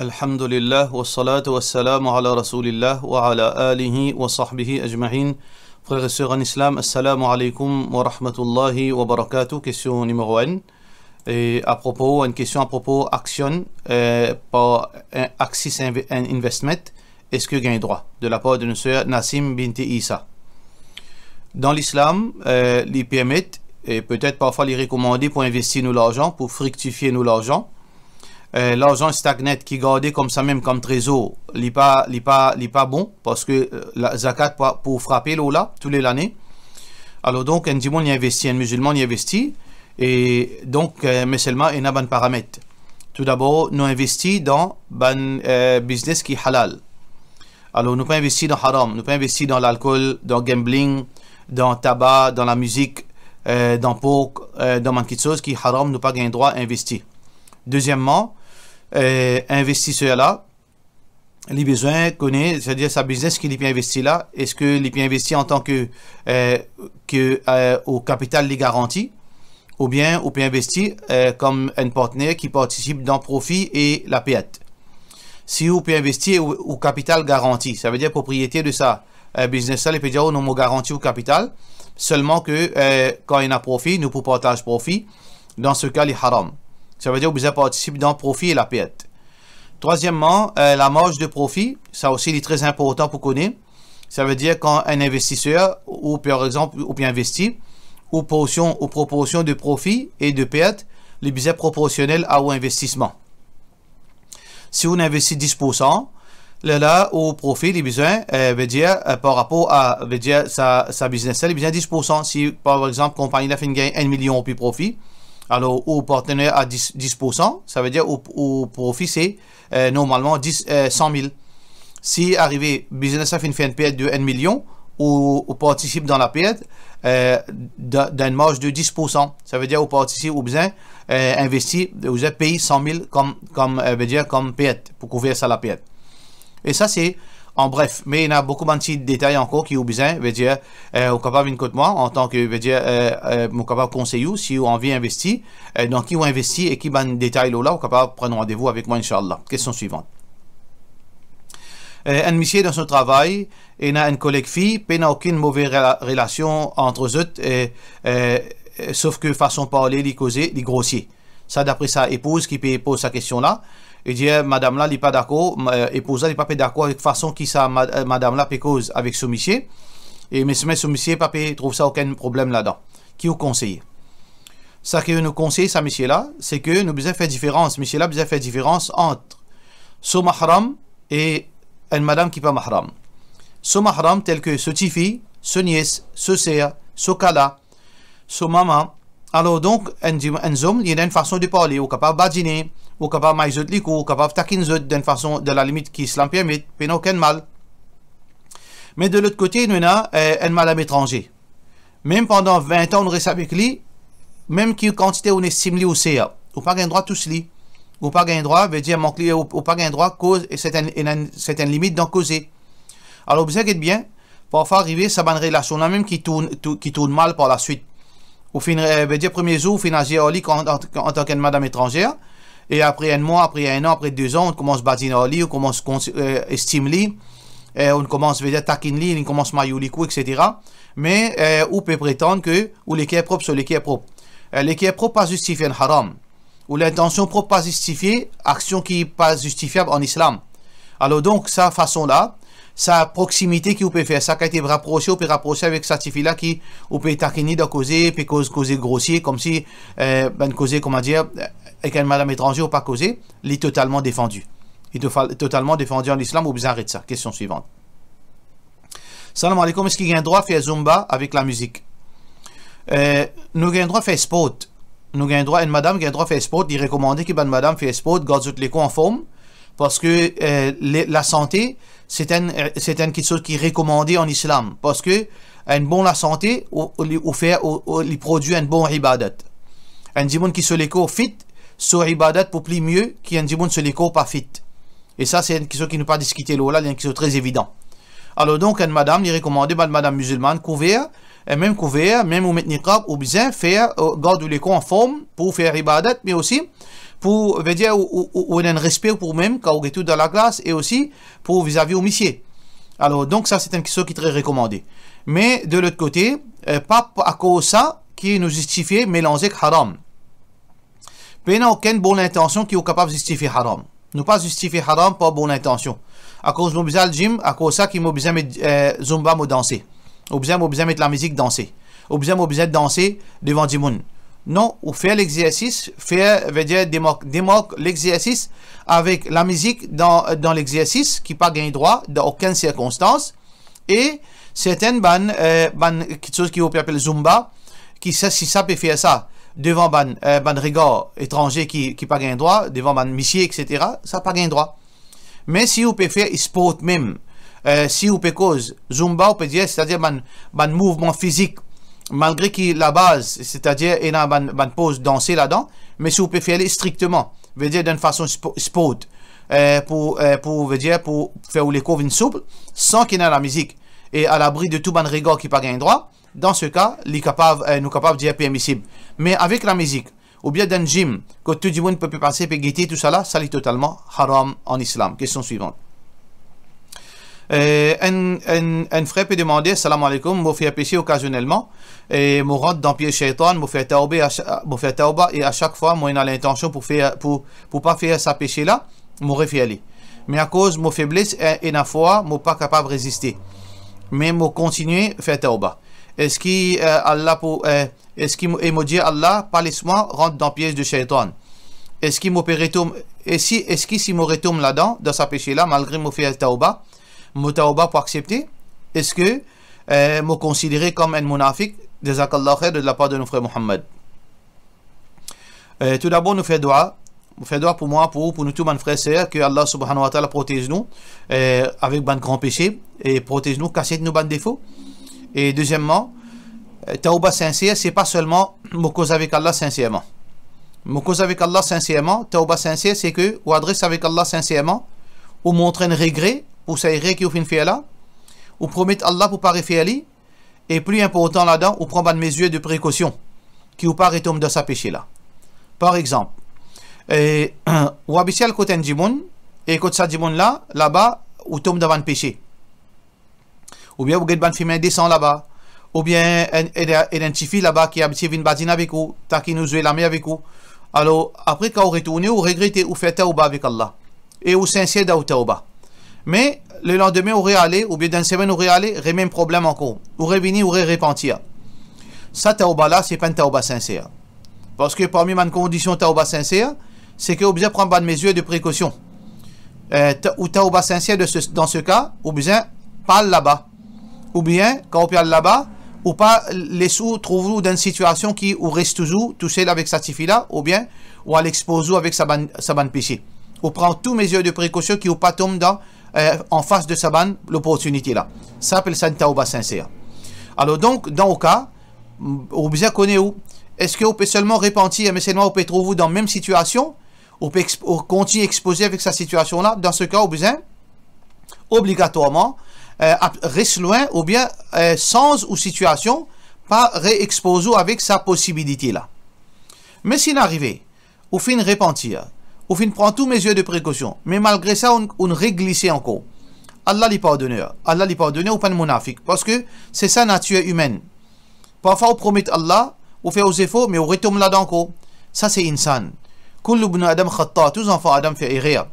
Alhamdulillah wa salatu wa salam ala rasulillah wa ala alihi wa sahbihi ajma'in. Frères et sœurs en islam, assalamu alaikum wa rahmatullahi wa barakatuh. Question numéro 1. Et à propos, une question à propos action par Axis Investment. Est-ce que gagne droit? De la part de notre sœur Nassim Binti Isa. Dans l'islam, les permettent et peut-être parfois les recommander pour investir nous l'argent, pour fructifier nous l'argent. L'argent stagnant qui gardé comme ça même comme trésor, il pas bon parce que la zakat pour frapper là tous les années. Alors donc un dimanche y investit, un musulman y investit et donc mais seulement il y a un paramètre. Tout d'abord, nous investissons dans un business qui est halal. Alors nous pas investir dans haram, nous pas investir dans l'alcool, dans gambling, dans tabac, dans la musique, dans poker, dans quelque chose qui est haram, nous pas gain droit à investir. Deuxièmement, investisseur là, les besoins connaît, c'est-à-dire sa business qu'il peut investir là, est-ce que il peut investir en tant que au capital les garanties, ou bien on peut investir comme un partenaire qui participe dans profit et la perte. Si vous pouvez investir au capital garanti, ça veut dire propriété de ça business là, il peut dire on nous garantit au capital, seulement que quand il y a profit, nous pour partage profit, dans ce cas il est haram. Ça veut dire que vous participez dans le profit et la perte. Troisièmement, la marge de profit, ça aussi est très important pour connaître. Ça veut dire quand un investisseur, ou par exemple, ou bien investi, ou proportion de profit et de perte, les budgets proportionnels à l'investissement. Si on investit 10%, là, au profit, les besoins, veut dire, par rapport à, veut dire, sa business, les besoins 10%. Si, par exemple, compagnie la fait gagner 1 million au plus profit, alors, au partenaire à 10%, ça veut dire au profit, c'est normalement 100 000. Si arrivé, business a fait une perte de 1 million, ou participe dans la perte d'une marge de 10%. Ça veut dire au participe ou besoin investir, vous avez payé 100 000 comme perte, pour couvrir ça la perte. Et ça, c'est en bref, mais il y a beaucoup de petits détails encore qui ont besoin, veut dire, on est capable de moi en tant que, veut dire, on est capable de conseiller si on a envie d'investir, donc qui ont investi et qui ont des détails là, on est capable de prendre rendez-vous avec moi, Inch'Allah. Question suivante. Un monsieur dans son travail, il a une collègue fille, il n'a aucune mauvaise relation entre eux, sauf que façon de parler, les causer, les grossiers. Ça, d'après sa épouse qui pose sa question là, il dit, madame là, il n'est pas d'accord, épouse là, il n'est pas d'accord avec la façon qui ça, madame là, peut cause avec ce monsieur, et mais ce monsieur, pas trouve ça aucun problème là-dedans. Qui vous conseille? Ça que nous conseille, ça, monsieur là, c'est que nous devons faire différence, monsieur là, devons faire différence entre son mahram et une madame qui n'est pas mahram. Son mahram, tel que ce tifi, ce nièce, ce sœur, ce kala, ce maman. Alors donc, un homme, il y a une façon de parler, ou capable de badiner, ou capable de maïzot likou, ou capable de taquiner d'une façon de la limite qui l'islam permet, il n'y a aucun mal. Mais de l'autre côté, nous avons un madame étranger. Même pendant 20 ans, on reste avec lui, même qui quantité on estime lui ou c'est, ou pas gain droit tous lui, ou pas gain droit, veut dire mon client, ou pas gain droit, cause, et c'est une limite d'en causer. Alors vous savez bien, parfois arriver, ça va une relation là même qui tourne mal par la suite. Au fin, veut dire premier jour, on finit en tant que madame étrangère, et après un mois, après un an, après 2 ans, on commence à badiner en lit, on commence à estimer, on commence à taquiner, on commence à mailler etc. Mais on peut prétendre que ou l'équerre propre sur l'équerre propre. L'équerre propre pas justifié en haram, ou l'intention propre pas justifiée, action qui n'est pas justifiable en islam. Alors donc, sa façon-là, sa proximité qui vous peut faire, ça qui a été rapproché, on peut rapprocher avec cette fille-là qui, on peut taquiner de causer, peut causer grossier, comme si, causer, comment dire, avec une madame étrangère ou pas causer, il est totalement défendu. Il est totalement défendu en islam, ou bien arrête ça. Question suivante. Salam alaikum, est-ce qu'il y a un droit à faire Zumba avec la musique? Nous avons un droit à faire sport. Nous avons un droit, une madame qui a un droit à faire sport, il est recommandé que une madame fait sport, garde toutes les coups en forme, parce que la santé, c'est quelque chose qui est recommandé en islam, parce que une bonne la santé, il produit un bon ibadat. Un dimon qui se l'éco fit, sur ibadat pour plus mieux qu'un dimon se l'éco pas fit. Et ça, c'est quelque chose qui ne pas discuter là, c'est quelque chose très évident. Alors donc, une madame, il est recommandé, une madame musulmane, couvert, même couvert, même ou mettre niqab, ou bien faire, garder les corps en forme pour faire ibadat, mais aussi pour, veut dire, ou un respect pour même, quand on est tout dans la classe, et aussi pour vis-à-vis au monsieur. Alors, donc, ça, c'est une question qui est très recommandée. Mais, de l'autre côté, pas à cause de ça, qui nous justifie mélanger avec haram. Il n'y a aucune bonne intention qui est capable de justifier haram. Nous pas justifier haram par bonne intention. À cause de nous besoin le gym, à cause de ça, qui nous besoin mettre zumba, nous danser. Ou bien, nous besoin mettre la musique danser. Ou bien, nous besoin danser devant du monde. Non, ou faire l'exercice, veut dire démarque l'exercice avec la musique dans l'exercice qui pas gagné droit dans aucune circonstance. Et certaines choses qui on appelle zumba, qui si ça peut faire ça devant ban regard étranger qui pas gagné droit, devant ban monsieur, etc., ça pas gagné droit. Mais si on peut faire sport même, si on peut cause zumba, on peut dire, c'est-à-dire ban mouvement physique, malgré que la base, c'est-à-dire il y a une pause danser là-dedans, mais si on peut faire strictement, veut dire d'une façon sport, veut dire pour faire les cours souples, sans qu'il y ait la musique, et à l'abri de tout ban regard qui pas gagné droit, dans ce cas, nous sommes capables de dire permissible. Mais avec la musique, ou bien dans le gym, que tout le monde peut passer, peut guetter, tout ça là, ça est totalement haram en islam. Question suivante. Un frère peut demander, salam alaikum, je fais péché occasionnellement, et je rentre dans le pied shaitan, je fais tauba, et à chaque fois, moi, j'ai l'intention pour pas faire ce péché-là, je refais aller. Mais à cause de ma faiblesse et de la foi, je ne suis pas capable de résister. Mais je continue à faire tauba. Est-ce qu'il me dit Allah, pas laisse-moi, rentre dans le piège de shaitan? Est-ce qu'il me retourne, est-ce qu'il si me retourne là-dedans, dans sa péché-là, malgré me faire tauba, mon tauba pour accepter? Est-ce que me considérer comme un munafiq, jazakallah khair, de la part de nos frères Muhammad? Tout d'abord, nous faisons dua. Nous faisons dua pour moi, pour nous tous, mes frères et sœurs, que Allah subhanahu wa ta'ala protège nous avec ban grand péché et protège nous, casse nous ban défauts. Et deuxièmement, tauba sincère, c'est pas seulement me cause avec Allah sincèrement. Me cause avec Allah sincèrement, tauba sincère, c'est que ou adresse avec Allah sincèrement, ou montrer un regret pour ça qui ou fin fait là, ou promettre Allah pour pas refaire ali, et plus important là-dedans, ou prendre des mesures de précaution qui ou pas retombe dans sa péché là. Par exemple, ou habiter le côté du monde, et côté ça du monde là-bas, ou tombe devant le péché. Ou bien vous avez une femme descend là-bas, ou bien une fille là-bas qui habite une badine avec vous, qui nous joue la main avec vous. Alors, après quand vous retournez, vous regrettez, vous faites tauba avec Allah. Et vous sincère dans tauba. Mais, le lendemain, vous allez, ou bien dans une semaine, vous allez, il y a même problème encore. Vous revenez, vous repentir. Ça, tauba là, c'est pas une tauba sincère. Parce que parmi mes conditions tauba sincère, c'est que vous besoin prendre des mesures de précaution. Ou tauba sincère dans ce cas, vous besoin parler là-bas. Ou bien, quand on parle là-bas, ou pas les sous trouvent-vous dans une situation qui ou reste toujours tout seul avec sa tifi-là, ou bien, ou à l'expose avec sa bonne péché. Ou prend toutes mesures de précaution qui ou pas tombe en face de sa bonne l'opportunité là. Ça s'appelle ça une tauba sincère. Alors donc, dans le cas, ou bien connaître où, est-ce que vous pouvez seulement repentir, mais seulement vous pouvez trouver dans la même situation, ou peut continuer à exposer avec sa situation là, dans ce cas, vous besoin obligatoirement reste loin ou bien sans ou situation pas réexposer avec sa possibilité là. Mais s'il arrive, ou fin repentir, ou fin prendre toutes mesures de précaution, mais malgré ça on réglisse encore. Allah lui pardonne. Allah lui pardonne ou pas de munafiq parce que c'est sa nature humaine. Parfois on promet Allah, on fait aux efforts mais on retombe là-dedans encore. Ça c'est insan. Kullu ibn Adam khata, tous enfants Adam fait erreur.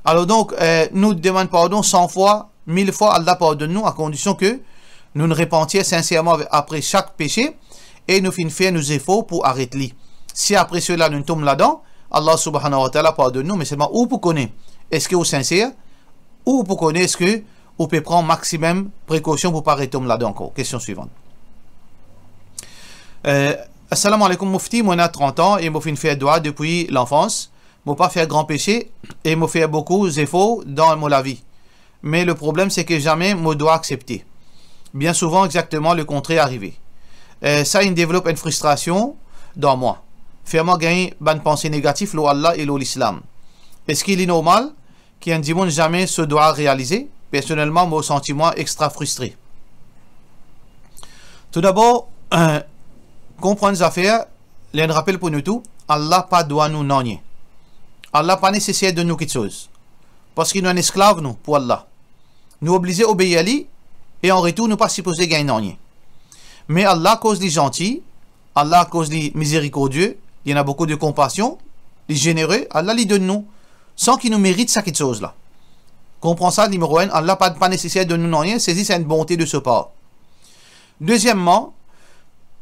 Alors donc nous demandons pardon 100 fois 1000 fois Allah pardonne-nous à condition que nous nous repentions sincèrement après chaque péché et nous finissons nos efforts pour arrêter. Si après cela nous tombons là-dedans, Allah subhanahu wa ta'ala pardonne-nous, mais seulement où pour connaître est-ce que vous êtes sincère ou pour connaître est-ce que vous pouvez prendre maximum précaution pour ne pas retomber là-dedans encore. Question suivante. Assalamu alaikum Mufti, moi j'ai 30 ans et je fais dua depuis l'enfance. Je ne pas faire grand péché et je fais beaucoup d'efforts dans la vie. Mais le problème, c'est que jamais je dois accepter. Bien souvent, exactement le contraire arrivé. Ça, il développe une frustration dans moi. Faire-moi gagner une pensée négative, Allah et l'islam. Est-ce qu'il est normal qu'un dimanche jamais se doit réaliser? Personnellement, mon sentiment extra frustré. Tout d'abord, comprendre les affaires, les rappel pour nous tout, Allah pas doit nous nonner. Allah pas nécessaire de nous quelque chose. Parce qu'il nous est un esclave, nous, pour Allah. Nous obligés à obéir à lui, et en retour, nous pas supposés gagner nonner. Mais Allah, à cause des gentils, Allah, à cause des miséricordieux, il y en a beaucoup de compassion, les généreux, Allah les donne nous, sans qu'il nous mérite ça quelque chose là. Comprends ça, numéro 1, Allah pas nécessaire de nous nonner, c'est une bonté de ce part. Deuxièmement,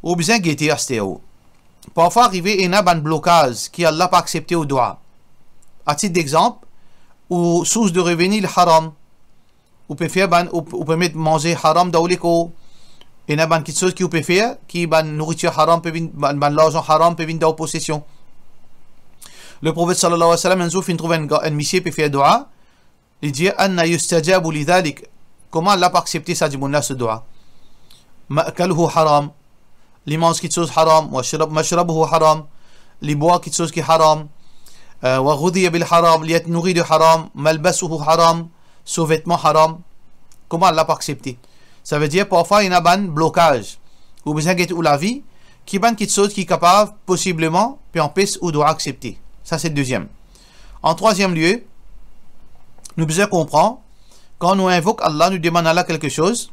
au besoin de guetter à stéo. Parfois, arriver il y a un blocage qui Allah pas accepté au doigt. À titre d'exemple, ou source de revenus, le haram. Ou peut faire, ou peut mettre manger haram dans les co. Il y a quelque chose qui peut faire, qui ban nourriture haram, peut venir, l'argent haram peut venir dans la possession. Le prophète sallallahu alayhi wa sallam, un jour, il trouve un monsieur peut faire doigt. Il dit, Anna yustajabu li dhalik. Comment Allah pas accepté ça du monde là, ce doigt? Ma'kaluhu haram. Les mange quelque chose haram, mashrabuhu haram, les boire quelque chose qui est haram, wa ghudhiya bil haram, li être nourri de haram, malbasuhu haram, sous vêtements haram. Comment Allah pas accepté? Ça veut dire parfois il y a un blocage, ou besoin de la vie, qui est quelque chose qui est capable, possiblement, puis en piste ou doit accepter. Ça c'est le deuxième. En troisième lieu, nous besoin comprendre, quand nous invoquons Allah, nous demandons à Allah quelque chose,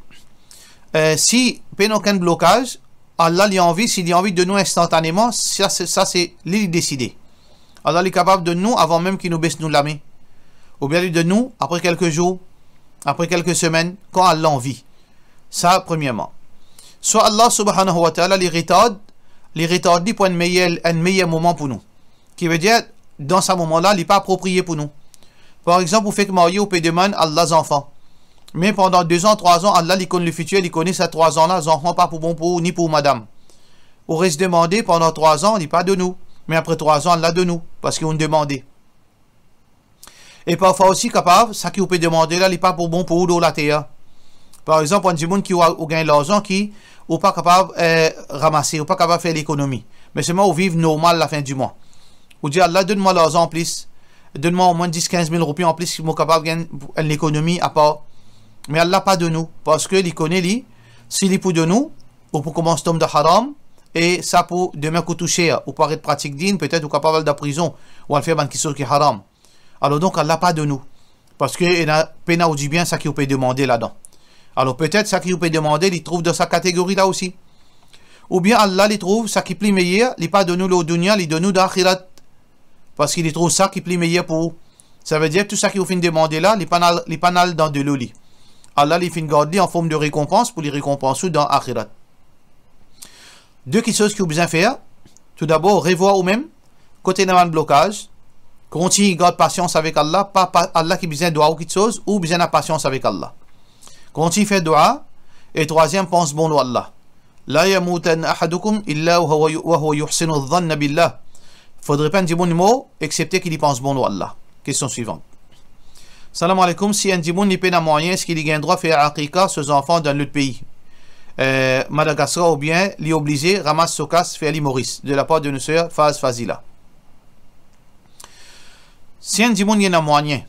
si il n'y a aucun blocage, Allah lui a envie, s'il a envie de nous instantanément, ça c'est lui décider. Allah est capable de nous avant même qu'il nous baisse nous la main. Ou bien lui de nous après quelques jours, après quelques semaines, quand Allah a envie. Ça, premièrement. Soit Allah subhanahu wa ta'ala les retarde pour un meilleur moment pour nous. Qui veut dire, dans ce moment-là, il n'est pas approprié pour nous. Par exemple, vous faites que Mario peut demander Allah's enfant. Mais pendant 2 ans, 3 ans, Allah il connaît le futur, il connaît ces 3 ans-là, les enfants pas pour bon pour ni pour madame. On reste demandé pendant 3 ans, il n'est pas de nous. Mais après 3 ans, Allah de nous, parce qu'ils ont demandé. Et parfois aussi, capable, ça qui vous peut demander là, il n'est pas pour bon pour vous la terre. Par exemple, on dit gens qui ont gagné l'argent, qui n'est pas capable de ramasser, ou pas capable de faire l'économie. Mais seulement, on vit normal la fin du mois. Vous dites, Allah, donne-moi l'argent en plus. Donne-moi au moins 10-15 000 roupies en plus, si je suis capable de gagner l'économie à part. Mais Allah pas de nous, parce que il connaît lui, s'il est pour de nous, ou pour commencer tomber de haram, et ça pour demain coûter cher, ou pour être pratique digne, peut-être ou capable de prison, ou à faire quelque chose qui est haram. Alors donc Allah pas de nous, parce que il a peine ou du bien ça qu'il peut demander là-dedans. Alors peut-être ça qu'il peut demander, il trouve dans sa catégorie là aussi. Ou bien Allah il trouve ça qui plie meilleur, il pas de nous le dunya, il de nous d'akhirat, parce qu'il trouve ça qui plie meilleur pour. Ça veut dire tout ça qu'il vous fait demander là, il panal dans de l'eau. Allah les fait garder en forme de récompense pour les récompenser dans Akhirat. Deux choses que vous besoin faire. Tout d'abord, revoir vous-même, côté d'un blocage, continue garde patience avec Allah, pas Allah qui besoin de doigt ou quelque chose, ou besoin de patience avec Allah. Continue faire doigt, et troisième, pense bon à Allah. La yamutan ahadukum illa wa huwa yuhsinu dhanna billah. Faudrait pas dire bon mot, excepté qu'il y pense bon à Allah. Question suivante. Salam alaikum, si un dimoun n'est pas moyen, est-ce qu'il y a un droit de faire aqiqa ses enfants dans l'autre pays? Madagascar ou bien, l'y obligé, ramasse Sokas, fait Ali Maurice, de la part de nos sœurs Faz Fazila. Si un dimoun n'est pas moyen,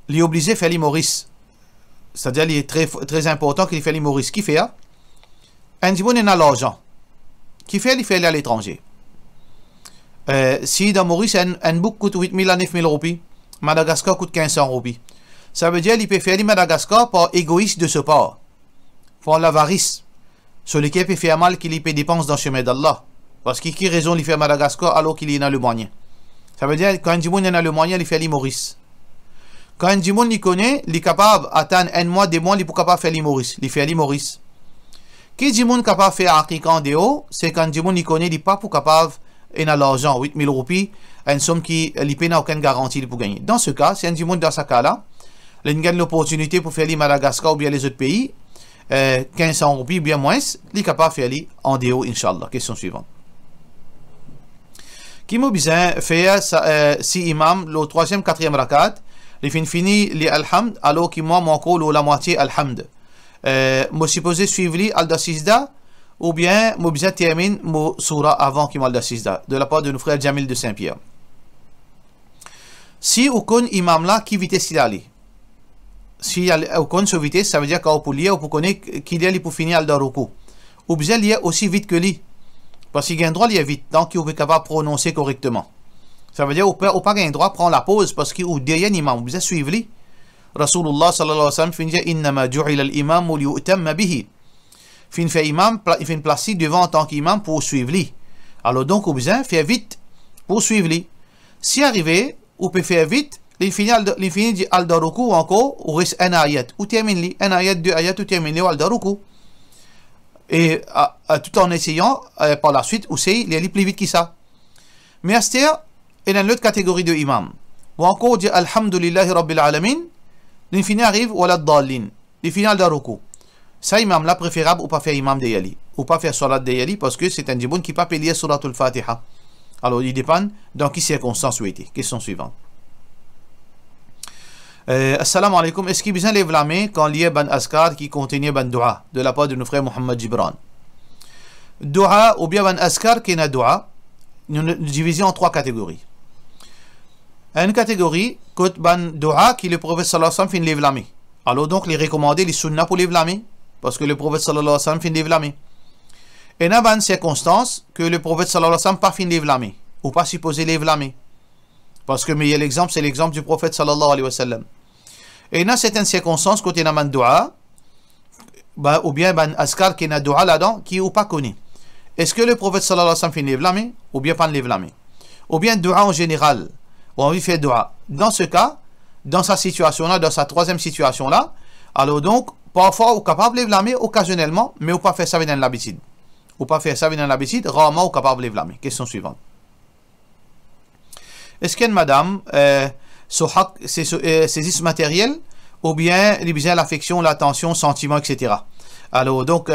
l'y obligé, fait Ali Maurice, c'est-à-dire il est très important qu'il fait Ali Maurice. Qui fait? Un dimoun n'a l'argent. Qui fait? Il fait aller à l'étranger. Si dans Maurice, un bouc coûte 8 000 à 9 000 roupies, Madagascar coûte 1500 roupies. Ça veut dire qu'il peut faire Madagascar par égoïste de ce part, pour l'avarice, sur lequel il peut faire mal qu'il peut dépenser dans le chemin d'Allah. Parce qu'il a raison de faire Madagascar alors qu'il est dans le moyen. Ça veut dire quand un dimoun est dans le moyen, il fait Maurice. Quand un dimoun il connaît, il est capable d'attendre un mois, 2 mois, il est capable de faire Maurice. Il fait Maurice. Qui dimoun capable de faire aqiqa en déo, c'est quand un dimoun il connaît, il n'est pas pour capable et dans l'argent, 8 000 roupies, une somme qui n'a aucune garantie pour gagner. Dans ce cas, si un dimoun dans ce cas-là, il gagne l'opportunité pour faire Madagascar ou bien les autres pays, 1500 roupies, bien moins, il est capable de faire en déo, Inch'Allah. Question suivante. Qui m'a besoin de faire si imam, le 3e, 4e rakat, il finit les alhamd, alors qu'il m'a encore la moitié alhamd. Je supposé suivre al-dasizda, ou bien je besoin terminer mon surah avant qu'il m'a al-dasizda, de la part de nos frères Jamil de Saint-Pierre. Si aucun imam là, qui vitesse il allait? Si aucun sur vitesse, ça veut dire qu'il pour lire ou pour connaître qu'il est pour finir al-daruku. ou bien il y a aussi vite que lui. Parce qu'il y a un droit, il y a vite, donc il est capable de prononcer correctement. Ça veut dire qu'il n'a pas un droit de prendre la pause parce qu'il est derrière l'imam, vous êtes suivi. Rasulullah sallallahu alayhi wa sallam fait dire innama ju'ila al-imam li yu'tamma bihi. Il fait imam, il fait une place devant en tant qu'imam pour suivre lui. Alors donc, on besoin faire vite pour suivre lui. Si arrivé, on peut faire vite, l'infini dit al-daruku encore, ou reste un ayat, ou termine li, un ayat, deux ayats, ou termine li, ou al-daruku. Et tout en essayant, par la suite, aussi, il est plus vite que ça. Mais à ce terre, il y a une autre catégorie de imam. Ou encore, dit alhamdulillahi rabbil alamin, l'infini arrive, ou al-dallin, l'infini al-daruku. Ça, imam là, préférable ou pas faire imam de yali, ou pas faire salat de yali, parce que c'est un djiboun qui ne peut pas lire surat al-Fatiha. Alors, il dépend dans quelles circonstances où il était. Question suivante. Assalamu alaikum. Est-ce qu'il y a besoin de lever la main quand il y a un askar qui contenait un dua de la part de nos frères Mohamed Gibran? Dua ou bien un askar qui est un dua, nous divisons en trois catégories. Une catégorie, c'est un dua qui le prophète sallallahu alayhi wa sallam fait lever la main. Alors donc, les recommander les sunnah pour lever la main, parce que le prophète sallallahu alayhi wa sallam fait lever la main. Et il y a une circonstance que le prophète sallallahu alayhi wa sallam pas fait lever la main, ou pas supposé lever la main. Parce que mais l'exemple, c'est l'exemple du prophète sallallahu alayhi wa sallam. Et il y a certaines circonstances quand il y a un dua, ou bien un askar qui est un dua là-dedans, qui n'est pas connu. Est-ce que le prophète sallallahu alayhi wa sallam fait lever la main, ou bien pas lever la main? Ou bien dua en général, ou on fait dua. Dans ce cas, dans sa situation-là, dans sa troisième situation-là, alors donc, parfois, on est capable de lever la main occasionnellement, mais on ne peut pas faire ça dans l'habitude. On ne peut pas faire ça dans l'habitude, rarement on est capable de lever la main. Question suivante. Est-ce qu'une madame, ses ismes matériels, ou bien les besoins, l'affection, l'attention, sentiment, etc. Alors donc,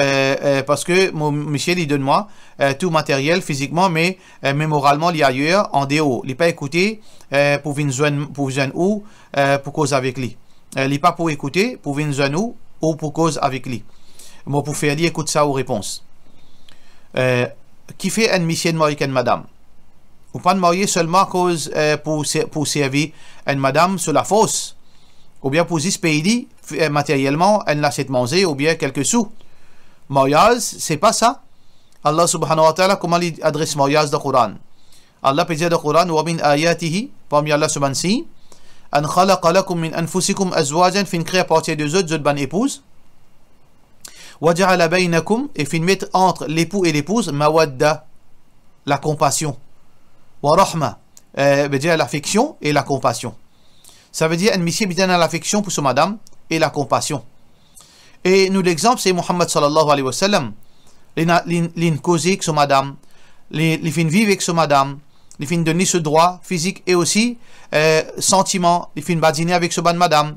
parce que Michel, il donne moi tout matériel physiquement, mais moralement, il y a ailleurs, en dehors. Il n'est pas écouté pour venir joindre ou pour cause avec lui. Il n'est pas pour écouter pour venir joindre ou pour cause avec lui. Moi, pour faire lui, écoute ça aux réponses. Qui fait un Michel marié avec une madame? Ou pas de marier seulement à cause pour servir une madame sur la fosse, ou bien pour se payer matériellement une l'assiette manger, ou bien quelques sous. Mariage, c'est pas ça. Allah subhanahu wa ta'ala, comment il adresse mariage dans le Coran? Allah peut dire dans le Coran, wa min ayatihi, parmi Allah subhanahu wa ta'ala, an khalaqa lakum min anfusikum azwajan, fin créer à partir de autres bonnes épouses. Wa ja'ala baynakum, et fin mettre entre l'époux et l'épouse, mawadda, la compassion. Wa rahma, veut dire l'affection et la compassion. Ça veut dire un monsieur bien dans l'affection pour sa madame et la compassion. Et nous l'exemple c'est Muhammad sallallahu alayhi wa sallam. Il cause avec sa madame, il fait vivre avec sa madame, il fait donner ce droit physique et aussi sentiment, il fait badiner avec sa bonne madame,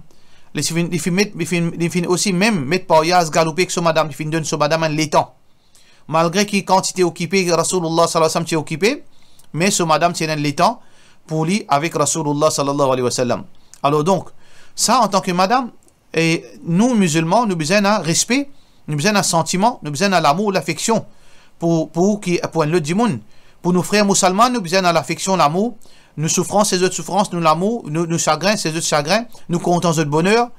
il fait aussi même mettre par yaz galoper avec sa madame, il fait donner sa madame un laitant. Malgré qu'il quantité occupé, Rasulullah sallallahu alayhi wa sallam est occupé, mais ce madame tient un temps pour lui avec Rasulullah sallallahu alayhi wa sallam. Alors donc, ça en tant que madame, et nous musulmans, nous besoin d'un respect, nous besoin d'un sentiment, nous besoin d'un amour, l'affection pour un autre du monde. Pour nos frères musulmans, nous besoin d'un l'affection, l'amour, nous souffrons, ces autres souffrances, nous l'amour, nous chagrins, ces autres chagrins, nous comptons notre bonheur,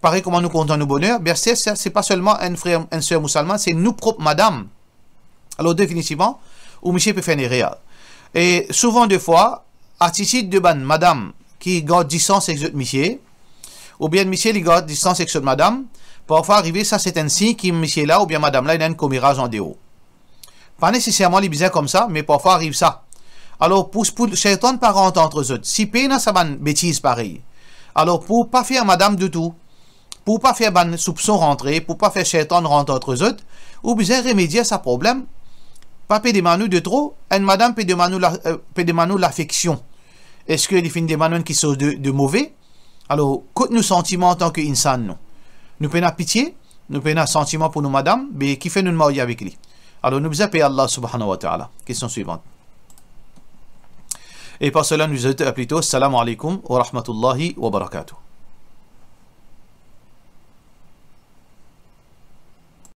pareil comment nous comptons nos bonheurs. Bien c'est pas seulement un frère, un soeur musulman, c'est nous propres madame. Alors définitivement, ou monsieur peut faire une réelle. Et souvent, des fois, attitude de madame qui garde distance avec monsieur, ou bien monsieur qui garde distance avec madame, parfois arriver, ça c'est un signe que monsieur là, ou bien madame là, il a un commérage en dehors. Pas nécessairement les bizarres comme ça, mais parfois arrive ça. Alors, pour le shaitan pas rentrer entre eux autres, si peine ça une bêtise pareille. Alors, pour pas faire madame du tout, pour pas faire ban soupçon rentrer, pour pas faire shaitan rentrer entre eux autres, ou bien remédier à ce problème, pas peut demander de trop, une madame peut demander l'affection. Est-ce que les filles demandent qui sont de mauvais? Alors, quand nous sentiments en tant qu'insan, nous prenons pitié, nous prenons sentiment pour nos madames, mais qui fait nous marier avec lui? Alors, nous appelons Allah subhanahu wa ta'ala. Question suivante. Et par cela, nous disons plutôt, Assalamu alaikum wa rahmatullahi wa barakatuh.